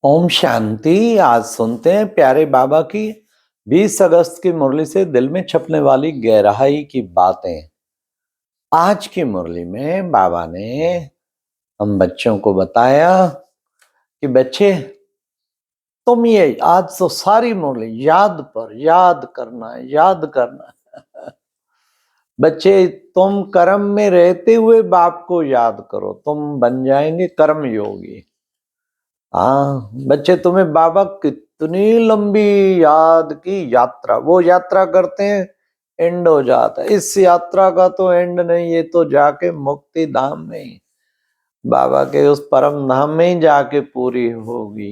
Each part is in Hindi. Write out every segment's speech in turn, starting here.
ओम शांति। आज सुनते हैं प्यारे बाबा की 20 अगस्त की मुरली से दिल में छपने वाली गहराई की बातें। आज की मुरली में बाबा ने हम बच्चों को बताया कि बच्चे, तुम ये आज तो सारी मुरली याद करना है, याद करना है। बच्चे, तुम कर्म में रहते हुए बाप को याद करो, तुम बन जाएंगे कर्म योगी। हाँ बच्चे, तुम्हें बाबा कितनी लंबी याद की यात्रा, वो यात्रा करते हैं, एंड हो जाता है। इस यात्रा का तो एंड नहीं, ये तो जाके मुक्ति धाम में ही, बाबा के उस परम धाम में ही जाके पूरी होगी।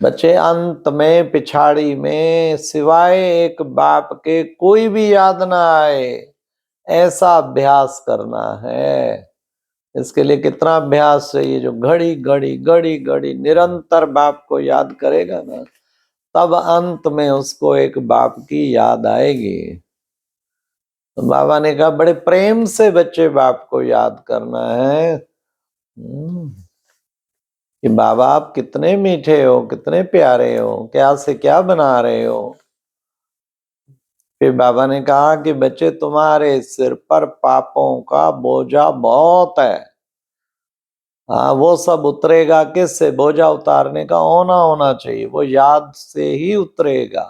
बच्चे, अंत में पिछाड़ी में सिवाय एक बाप के कोई भी याद ना आए, ऐसा अभ्यास करना है। इसके लिए कितना अभ्यास चाहिए? जो घड़ी घड़ी घड़ी घड़ी निरंतर बाप को याद करेगा ना, तब अंत में उसको एक बाप की याद आएगी। तो बाबा ने कहा बड़े प्रेम से बच्चे बाप को याद करना है कि बाबा आप कितने मीठे हो, कितने प्यारे हो, क्या से क्या बना रहे हो। फिर बाबा ने कहा कि बच्चे, तुम्हारे सिर पर पापों का बोझा बहुत है। हाँ, वो सब उतरेगा किससे? बोझा उतारने का होना चाहिए, वो याद से ही उतरेगा।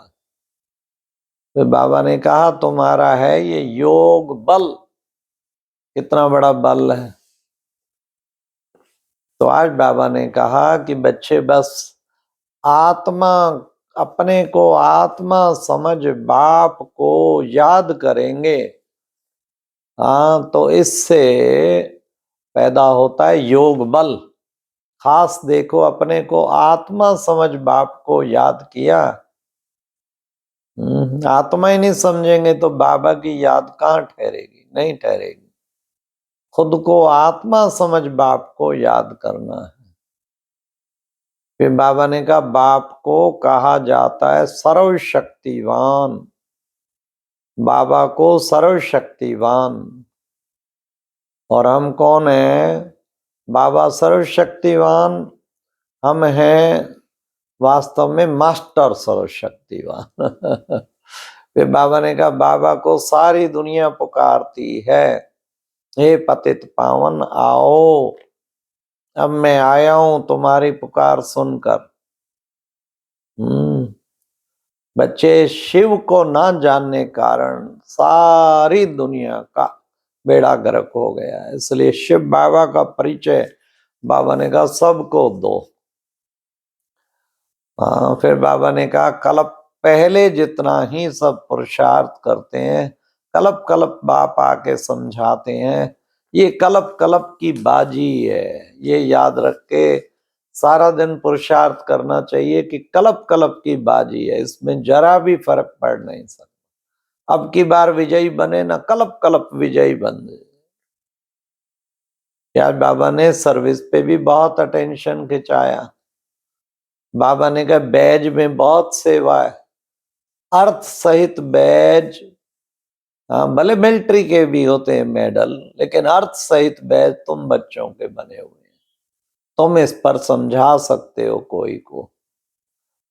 फिर बाबा ने कहा तुम्हारा है ये योग बल, कितना बड़ा बल है। तो आज बाबा ने कहा कि बच्चे, बस आत्मा, अपने को आत्मा समझ बाप को याद करेंगे, हाँ, तो इससे पैदा होता है योग बल। खास देखो, अपने को आत्मा समझ बाप को याद किया, आत्मा ही नहीं समझेंगे तो बाबा की याद कहाँ ठहरेगी? नहीं ठहरेगी। खुद को आत्मा समझ बाप को याद करना है। फिर बाबा ने कहा बाप को कहा जाता है सर्वशक्तिवान, बाबा को सर्वशक्तिवान। और हम कौन है? बाबा सर्वशक्तिवान, हम हैं वास्तव में मास्टर सर्वशक्तिवान। फिर बाबा ने कहा बाबा को सारी दुनिया पुकारती है, हे पतित पावन आओ, अब मैं आया हूं तुम्हारी पुकार सुनकर। बच्चे, शिव को ना जानने कारण सारी दुनिया का बेड़ा गर्क हो गया है, इसलिए शिव बाबा का परिचय बाबा ने कहा सबको दो। हाँ, फिर बाबा ने कहा कल्प पहले जितना ही सब पुरुषार्थ करते हैं, कल्प कल्प बाप आके समझाते हैं, ये कल्प कल्प की बाजी है। ये याद रख के सारा दिन पुरुषार्थ करना चाहिए कि कल्प कल्प की बाजी है, इसमें जरा भी फर्क पड़ नहीं सकता। अब की बार विजयी बने ना, कल्प कल्प विजयी बन जाए। यार बाबा ने सर्विस पे भी बहुत अटेंशन खिंचाया। बाबा ने कहा बैज में बहुत सेवा है, अर्थ सहित बैज। हाँ, भले मिलिट्री के भी होते हैं मेडल, लेकिन अर्थ सहित बैज तुम बच्चों के बने हुए हैं। तुम इस पर समझा सकते हो कोई को।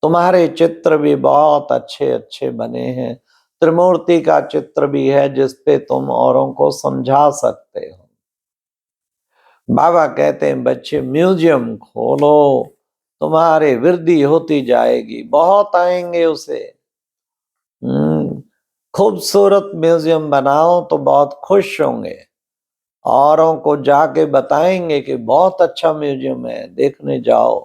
तुम्हारे चित्र भी बहुत अच्छे अच्छे बने हैं, त्रिमूर्ति का चित्र भी है जिसपे तुम औरों को समझा सकते हो। बाबा कहते हैं बच्चे म्यूजियम खोलो, तुम्हारी वृद्धि होती जाएगी, बहुत आएंगे उसे। खूबसूरत म्यूजियम बनाओ तो बहुत खुश होंगे, औरों को जाके बताएंगे कि बहुत अच्छा म्यूजियम है, देखने जाओ।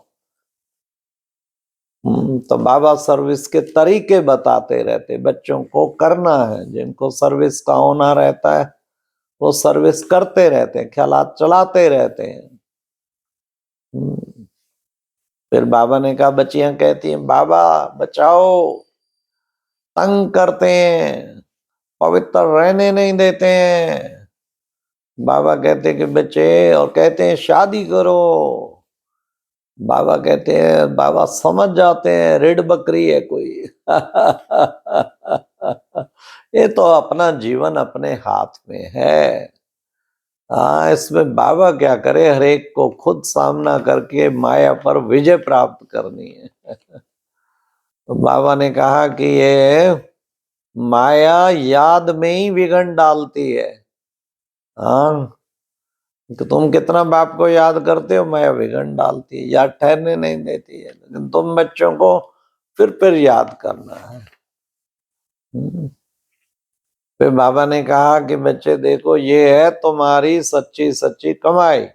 तो बाबा सर्विस के तरीके बताते रहते, बच्चों को करना है। जिनको सर्विस का होना रहता है वो सर्विस करते रहते हैं, ख्यालात चलाते रहते हैं। फिर बाबा ने कहा, बच्चियां कहती हैं बाबा बचाओ, तंग करते हैं, पवित्र रहने नहीं देते हैं। बाबा कहते हैं कि बच्चे, और कहते हैं शादी करो। बाबा कहते हैं, बाबा समझ जाते हैं रेड बकरी है कोई। ये तो अपना जीवन अपने हाथ में है। इसमें बाबा क्या करे, हर एक को खुद सामना करके माया पर विजय प्राप्त करनी है। तो बाबा ने कहा कि ये माया याद में ही विघन डालती है। हाँ, तो तुम कितना बाप को याद करते हो, माया विघन डालती है, याद ठहरने नहीं देती है। लेकिन तुम बच्चों को फिर याद करना है। फिर बाबा ने कहा कि बच्चे देखो, ये है तुम्हारी सच्ची सच्ची कमाई।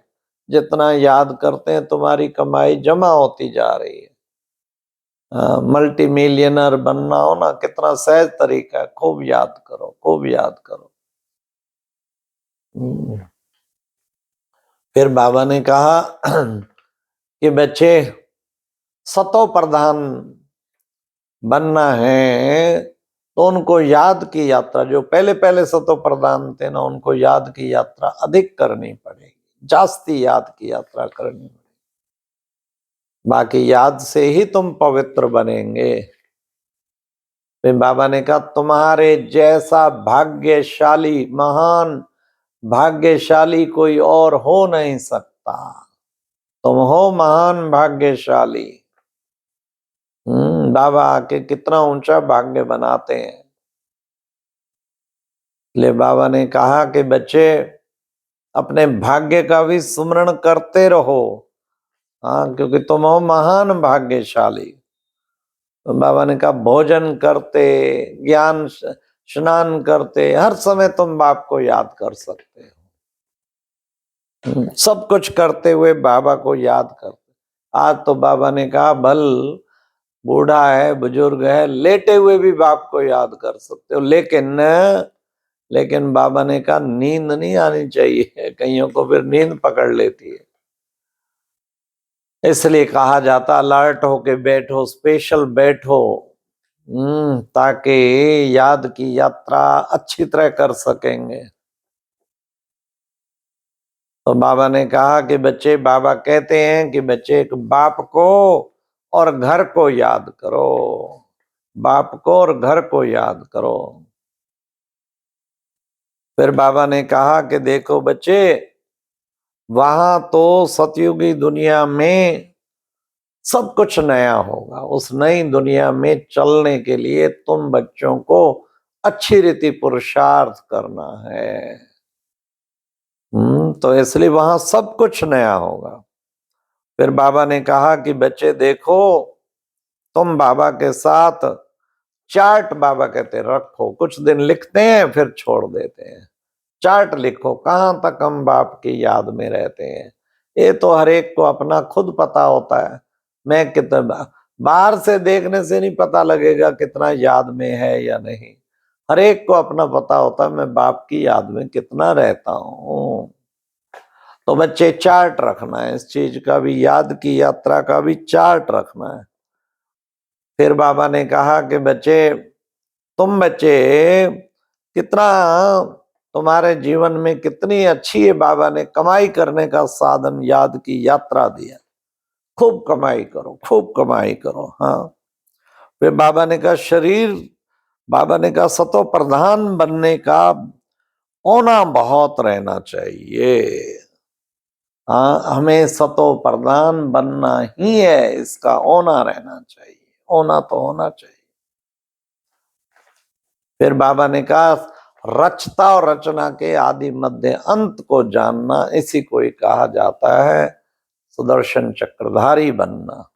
जितना याद करते हैं तुम्हारी कमाई जमा होती जा रही है। मल्टी मिलियनर बनना हो ना, कितना सहज तरीका है। खूब याद करो, खूब याद करो। फिर बाबा ने कहा कि बच्चे, सतो प्रधान बनना है तो उनको याद की यात्रा, जो पहले पहले सतो प्रधान थे ना, उनको याद की यात्रा अधिक करनी पड़ेगी, जास्ती याद की यात्रा करनी पड़ेगी। बाकी याद से ही तुम पवित्र बनेंगे। फिर बाबा ने कहा, तुम्हारे जैसा भाग्यशाली, महान भाग्यशाली कोई और हो नहीं सकता। तुम हो महान भाग्यशाली। बाबा आके कितना ऊंचा भाग्य बनाते हैं। ले बाबा ने कहा कि बच्चे, अपने भाग्य का भी सुमरण करते रहो। हाँ, क्योंकि तुम हो महान भाग्यशाली। तो बाबा ने कहा, भोजन करते, ज्ञान स्नान करते, हर समय तुम बाप को याद कर सकते हो। सब कुछ करते हुए बाबा को याद करते। आज तो बाबा ने कहा, भल बूढ़ा है, बुजुर्ग है, लेटे हुए भी बाप को याद कर सकते हो। लेकिन बाबा ने कहा, नींद नहीं आनी चाहिए, कईयों को फिर नींद पकड़ लेती है। इसलिए कहा जाता, अलर्ट होके बैठो, स्पेशल बैठो, ताकि याद की यात्रा अच्छी तरह कर सकेंगे। तो बाबा ने कहा कि बच्चे, बाबा कहते हैं कि बच्चे, एक बाप को और घर को याद करो, बाप को और घर को याद करो। फिर बाबा ने कहा कि देखो बच्चे, वहां तो सतयुगी दुनिया में सब कुछ नया होगा। उस नई दुनिया में चलने के लिए तुम बच्चों को अच्छी रीति पुरुषार्थ करना है। तो इसलिए वहां सब कुछ नया होगा। फिर बाबा ने कहा कि बच्चे देखो, तुम बाबा के साथ चार्ट, बाबा कहते रखो, कुछ दिन लिखते हैं फिर छोड़ देते हैं। चार्ट लिखो, कहां तक हम बाप की याद में रहते हैं। ये तो हर एक को अपना खुद पता होता है। मैं कितना, बाहर से देखने से नहीं पता लगेगा कितना याद में है या नहीं। हर एक को अपना पता होता है, मैं बाप की याद में कितना रहता हूं। तो बच्चे, चार्ट रखना है इस चीज का भी, याद की यात्रा का भी चार्ट रखना है। फिर बाबा ने कहा कि बच्चे, तुम बच्चे कितना, तुम्हारे जीवन में कितनी अच्छी है, बाबा ने कमाई करने का साधन याद की यात्रा दिया। खूब कमाई करो, खूब कमाई करो। हाँ, फिर बाबा ने कहा, शरीर, बाबा ने कहा सतो प्रधान बनने का होना बहुत रहना चाहिए। हाँ, हमें सतो प्रधान बनना ही है, इसका होना रहना चाहिए, होना तो होना चाहिए। फिर बाबा ने कहा, रचता और रचना के आदि मध्य अंत को जानना, इसी को ही कहा जाता है सुदर्शन चक्रधारी बनना।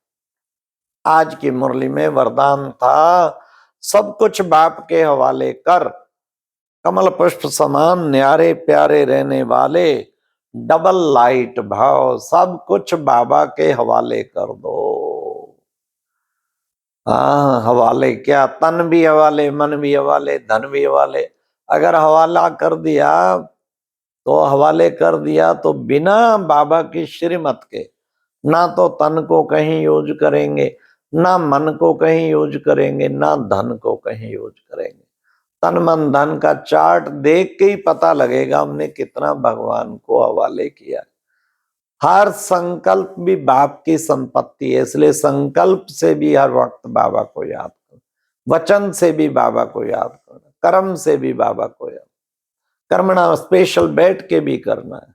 आज की मुरली में वरदान था, सब कुछ बाप के हवाले कर, कमल पुष्प समान न्यारे प्यारे रहने वाले, डबल लाइट भाव, सब कुछ बाबा के हवाले कर दो। हाँ, हवाले क्या, तन भी हवाले, मन भी हवाले, धन भी हवाले। अगर हवाला कर दिया तो, हवाले कर दिया तो बिना बाबा की श्रीमत के ना तो तन को कहीं यूज करेंगे, ना मन को कहीं यूज करेंगे, ना धन को कहीं यूज करेंगे। तन मन धन का चार्ट देख के ही पता लगेगा हमने कितना भगवान को हवाले किया। हर संकल्प भी बाप की संपत्ति है, इसलिए संकल्प से भी हर वक्त बाबा को याद करो, वचन से भी बाबा को याद करो, कर्म से भी बाबा को याद, कर्मणा स्पेशल बैठ के भी करना है।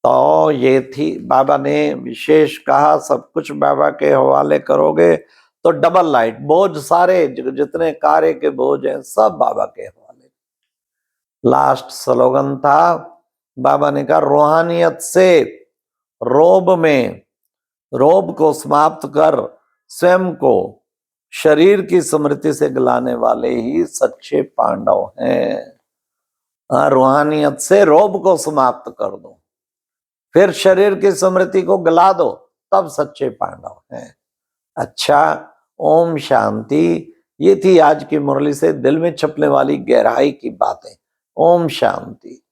तो ये थी, बाबा ने विशेष कहा सब कुछ बाबा के हवाले करोगे तो डबल लाइट, बोझ सारे जितने कार्य के बोझ हैं सब बाबा के हवाले। लास्ट स्लोगन था, बाबा ने कहा रूहानियत से रोब को समाप्त कर स्वयं को शरीर की स्मृति से गलाने वाले ही सच्चे पांडव हैं। रूहानियत से रोब को समाप्त कर दो, फिर शरीर की स्मृति को गला दो, तब सच्चे पांडव हैं। अच्छा, ओम शांति। ये थी आज की मुरली से दिल में छपने वाली गहराई की बातें। ओम शांति।